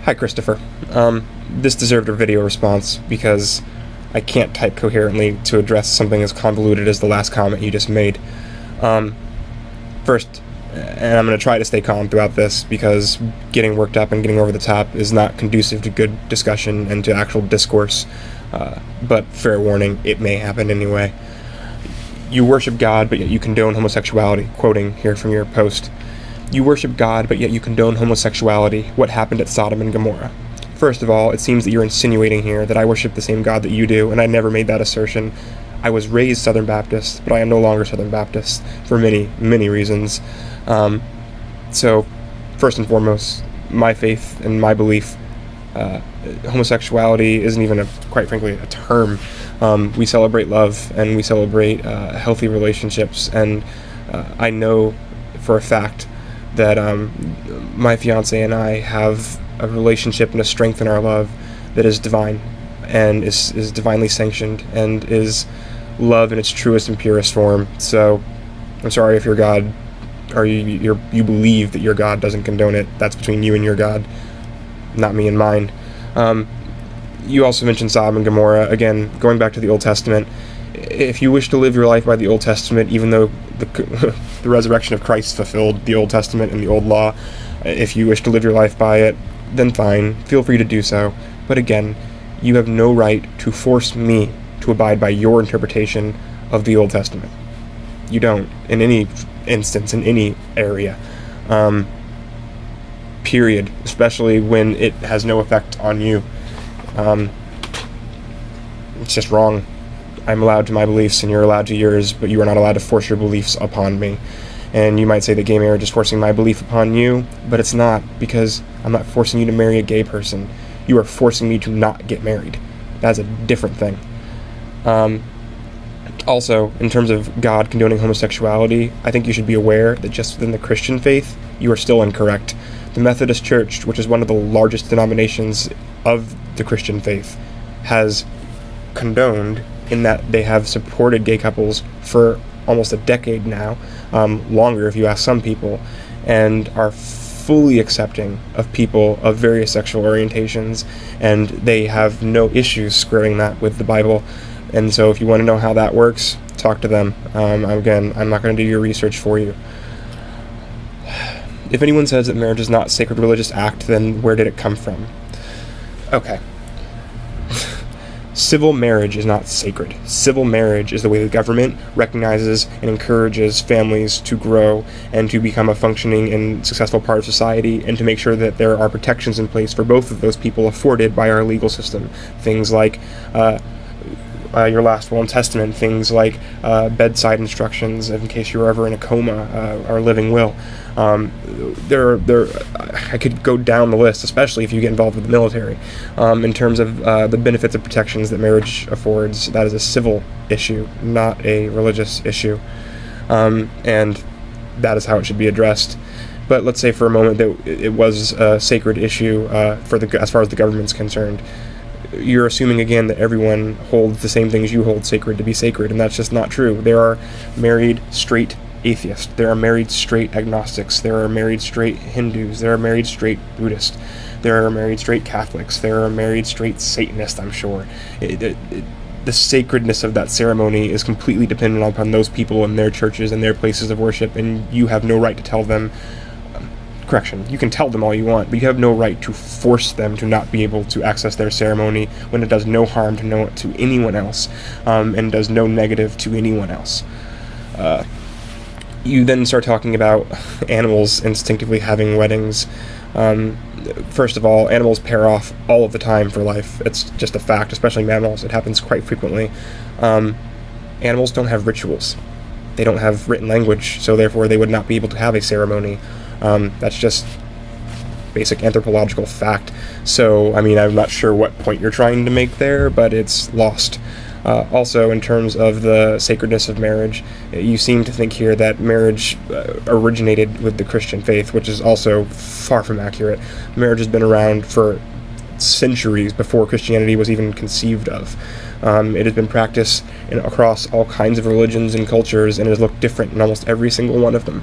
Hi, Christopher. This deserved a video response because I can't type coherently to address something as convoluted as the last comment you just made. First, and I'm going to try to stay calm throughout this because getting worked up and getting over the top is not conducive to good discussion and to actual discourse. But fair warning, it may happen anyway. You worship God, but yet you condone homosexuality. Quoting here from your post. You worship God, but yet you condone homosexuality. What happened at Sodom and Gomorrah? First of all, it seems that you're insinuating here that I worship the same God that you do, and I never made that assertion. I was raised Southern Baptist, but I am no longer Southern Baptist for many, many reasons. So, first and foremost, my faith and my belief, homosexuality isn't even, quite frankly, a term. We celebrate love, and we celebrate healthy relationships, and I know for a fact that my fiance and I have a relationship and a strength in our love that is divine and is divinely sanctioned and is love in its truest and purest form. So I'm sorry if your God, or you believe that your God doesn't condone it. That's between you and your God, not me and mine. You also mentioned Sodom and Gomorrah. Again, going back to the Old Testament, if you wish to live your life by the Old Testament, even though the resurrection of Christ fulfilled the Old Testament and the Old Law, if you wish to live your life by it, then fine, feel free to do so. But again, you have no right to force me to abide by your interpretation of the Old Testament. You don't, in any instance, in any area. Period. Especially when it has no effect on you. It's just wrong. I'm allowed to my beliefs and you're allowed to yours, but you are not allowed to force your beliefs upon me. And you might say that gay marriage is forcing my belief upon you, but it's not, because I'm not forcing you to marry a gay person. You are forcing me to not get married. That's a different thing. Also, in terms of God condoning homosexuality, I think you should be aware that just within the Christian faith, you are still incorrect. The Methodist Church, which is one of the largest denominations of the Christian faith, has condoned in that they have supported gay couples for almost a decade now, longer if you ask some people, and are fully accepting of people of various sexual orientations, and they have no issues squaring that with the Bible. And so if you want to know how that works, talk to them. Again, I'm not going to do your research for you. If anyone says that marriage is not a sacred religious act, then where did it come from? Okay. Civil marriage is not sacred. Civil marriage is the way the government recognizes and encourages families to grow and to become a functioning and successful part of society, and to make sure that there are protections in place for both of those people afforded by our legal system. Things like your last will and testament, things like bedside instructions in case you're ever in a coma, or living will. I could go down the list, especially if you get involved with the military. In terms of the benefits and protections that marriage affords, that is a civil issue, not a religious issue. And that is how it should be addressed. But let's say for a moment that it was a sacred issue as far as the government's concerned. You're assuming again that everyone holds the same things you hold sacred to be sacred, and that's just not true. There are married straight atheists, there are married straight agnostics, there are married straight Hindus, there are married straight Buddhists, there are married straight Catholics, there are married straight Satanists, I'm sure. The sacredness of that ceremony is completely dependent upon those people and their churches and their places of worship, and you have no right to tell them. Correction, you can tell them all you want, but you have no right to force them to not be able to access their ceremony when it does no harm to anyone else, and does no negative to anyone else. You then start talking about animals instinctively having weddings. First of all, animals pair off all of the time for life. It's just a fact, especially mammals. It happens quite frequently. Animals don't have rituals. They don't have written language, so therefore they would not be able to have a ceremony. That's just basic anthropological fact. So, I'm not sure what point you're trying to make there, but it's lost. Also, in terms of the sacredness of marriage, you seem to think here that marriage originated with the Christian faith, which is also far from accurate. Marriage has been around for centuries before Christianity was even conceived of. It has been practiced across all kinds of religions and cultures, and it has looked different in almost every single one of them.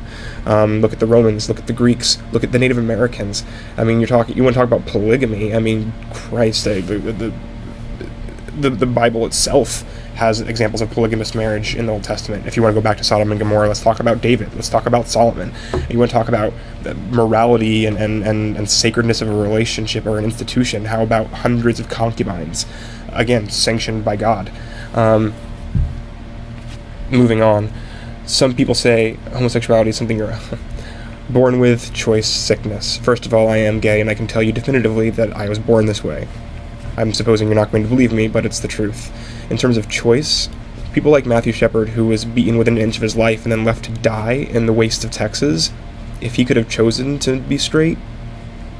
Look at the Romans, look at the Greeks, look at the Native Americans. I mean, you want to talk about polygamy? I mean, Christ, the Bible itself has examples of polygamous marriage in the Old Testament. If you want to go back to Sodom and Gomorrah, let's talk about David. Let's talk about Solomon. You want to talk about morality and sacredness of a relationship or an institution. How about hundreds of concubines? Again, sanctioned by God. Moving on. Some people say homosexuality is something you're born with, choice, sickness. First of all, I am gay, and I can tell you definitively that I was born this way. I'm supposing you're not going to believe me, but it's the truth. In terms of choice, people like Matthew Shepard, who was beaten within an inch of his life and then left to die in the wastes of Texas, if he could have chosen to be straight,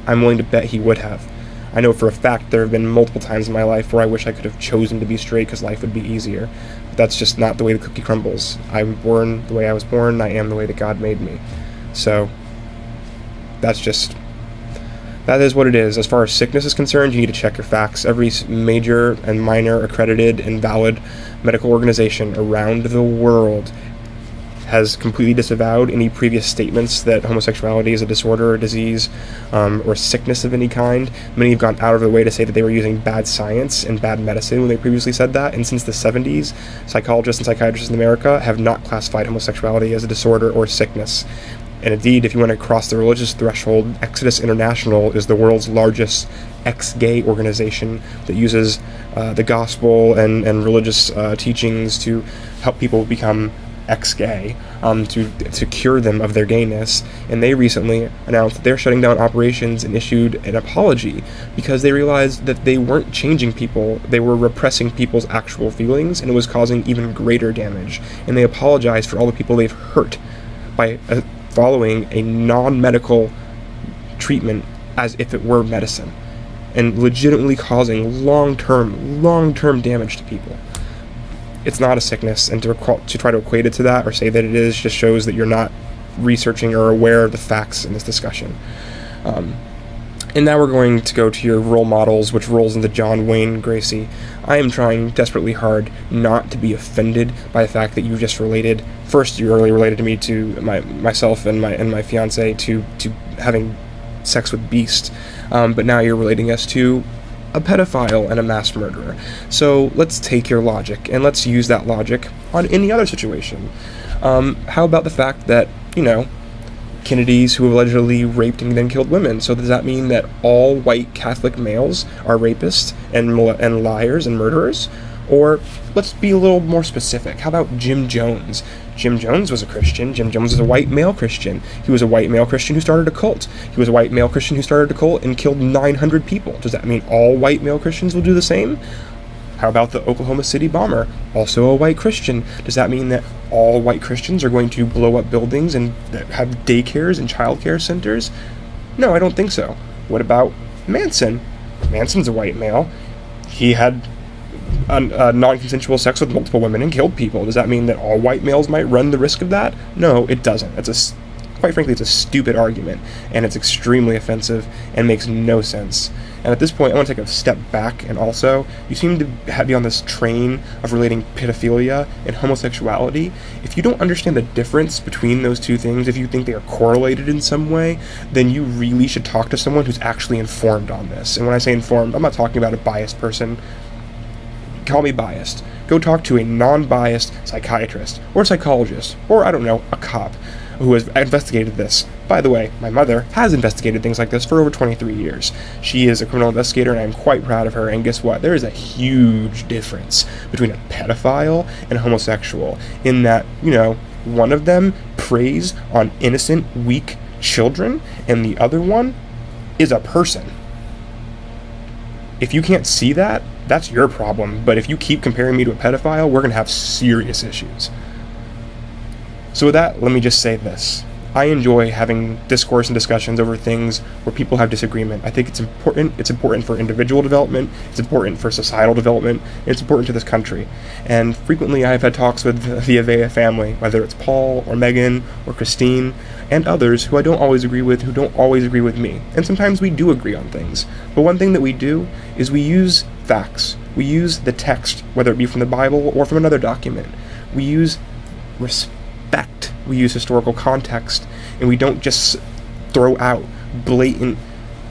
I'm willing to bet he would have. I know for a fact there have been multiple times in my life where I wish I could have chosen to be straight because life would be easier. But that's just not the way the cookie crumbles. I'm born the way I was born, and I am the way that God made me. So, that is what it is. As far as sickness is concerned, you need to check your facts. Every major and minor accredited and valid medical organization around the world has completely disavowed any previous statements that homosexuality is a disorder or disease or sickness of any kind. Many have gone out of their way to say that they were using bad science and bad medicine when they previously said that. And since the 70s, psychologists and psychiatrists in America have not classified homosexuality as a disorder or sickness. And indeed, if you want to cross the religious threshold, Exodus International is the world's largest ex-gay organization that uses the gospel and religious teachings to help people become ex-gay, to cure them of their gayness. And they recently announced that they're shutting down operations and issued an apology because they realized that they weren't changing people, they were repressing people's actual feelings, and it was causing even greater damage. And they apologized for all the people they've hurt by following a non-medical treatment as if it were medicine, and legitimately causing long-term damage to people. It's not a sickness, and to try to equate it to that or say that it is just shows that you're not researching or aware of the facts in this discussion. And now we're going to go to your role models, which rolls into John Wayne Gacy. I am trying desperately hard not to be offended by the fact that you just related. First, you earlier related to me to myself and my fiance to having sex with Beast, but now you're relating us to a pedophile and a mass murderer. So let's take your logic and let's use that logic on any other situation. How about the fact that Kennedys who allegedly raped and then killed women? So does that mean that all white Catholic males are rapists and liars and murderers? Or let's be a little more specific. How about Jim Jones? Jim Jones was a Christian. Jim Jones was a white male Christian. He was a white male Christian who started a cult. He was a white male Christian who started a cult and killed 900 people. Does that mean all white male Christians will do the same? How about the Oklahoma City bomber? Also a white Christian. Does that mean that all white Christians are going to blow up buildings and have daycares and childcare centers? No, I don't think so. What about Manson? Manson's a white male. He had non-consensual sex with multiple women and killed people. Does that mean that all white males might run the risk of that? No, it doesn't. Quite frankly, it's a stupid argument, and it's extremely offensive and makes no sense. And at this point, I want to take a step back, and also, you seem to be on this train of relating pedophilia and homosexuality. If you don't understand the difference between those two things, if you think they are correlated in some way, then you really should talk to someone who's actually informed on this. And when I say informed, I'm not talking about a biased person. Call me biased. Go talk to a non-biased psychiatrist, or psychologist, or, I don't know, a cop who has investigated this. By the way, my mother has investigated things like this for over 23 years. She is a criminal investigator, and I'm quite proud of her. And guess what? There is a huge difference between a pedophile and a homosexual, in that, one of them preys on innocent, weak children, and the other one is a person. If you can't see that, that's your problem. But if you keep comparing me to a pedophile, we're going to have serious issues. So with that, let me just say this. I enjoy having discourse and discussions over things where people have disagreement. I think it's important. It's important for individual development. It's important for societal development. And it's important to this country. And frequently I've had talks with the Avea family, whether it's Paul or Megan or Christine and others who I don't always agree with, who don't always agree with me. And sometimes we do agree on things. But one thing that we do is we use facts. We use the text, whether it be from the Bible or from another document. We use respect. We use historical context, and we don't just throw out blatant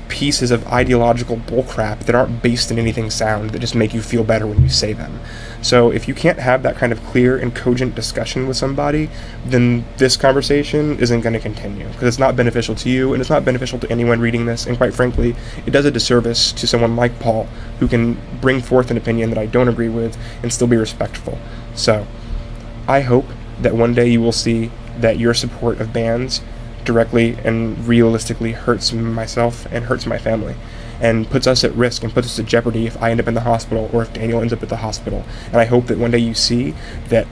pieces of ideological bullcrap that aren't based in anything sound, that just make you feel better when you say them. So if you can't have that kind of clear and cogent discussion with somebody, then this conversation isn't going to continue, because it's not beneficial to you, and it's not beneficial to anyone reading this, and quite frankly, it does a disservice to someone like Paul, who can bring forth an opinion that I don't agree with and still be respectful. So I hope that one day you will see that your support of bans directly and realistically hurts myself and hurts my family, and puts us at risk and puts us at jeopardy if I end up in the hospital or if Daniel ends up at the hospital. And I hope that one day you see that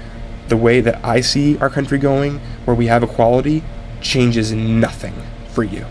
the way that I see our country going, where we have equality, changes nothing for you.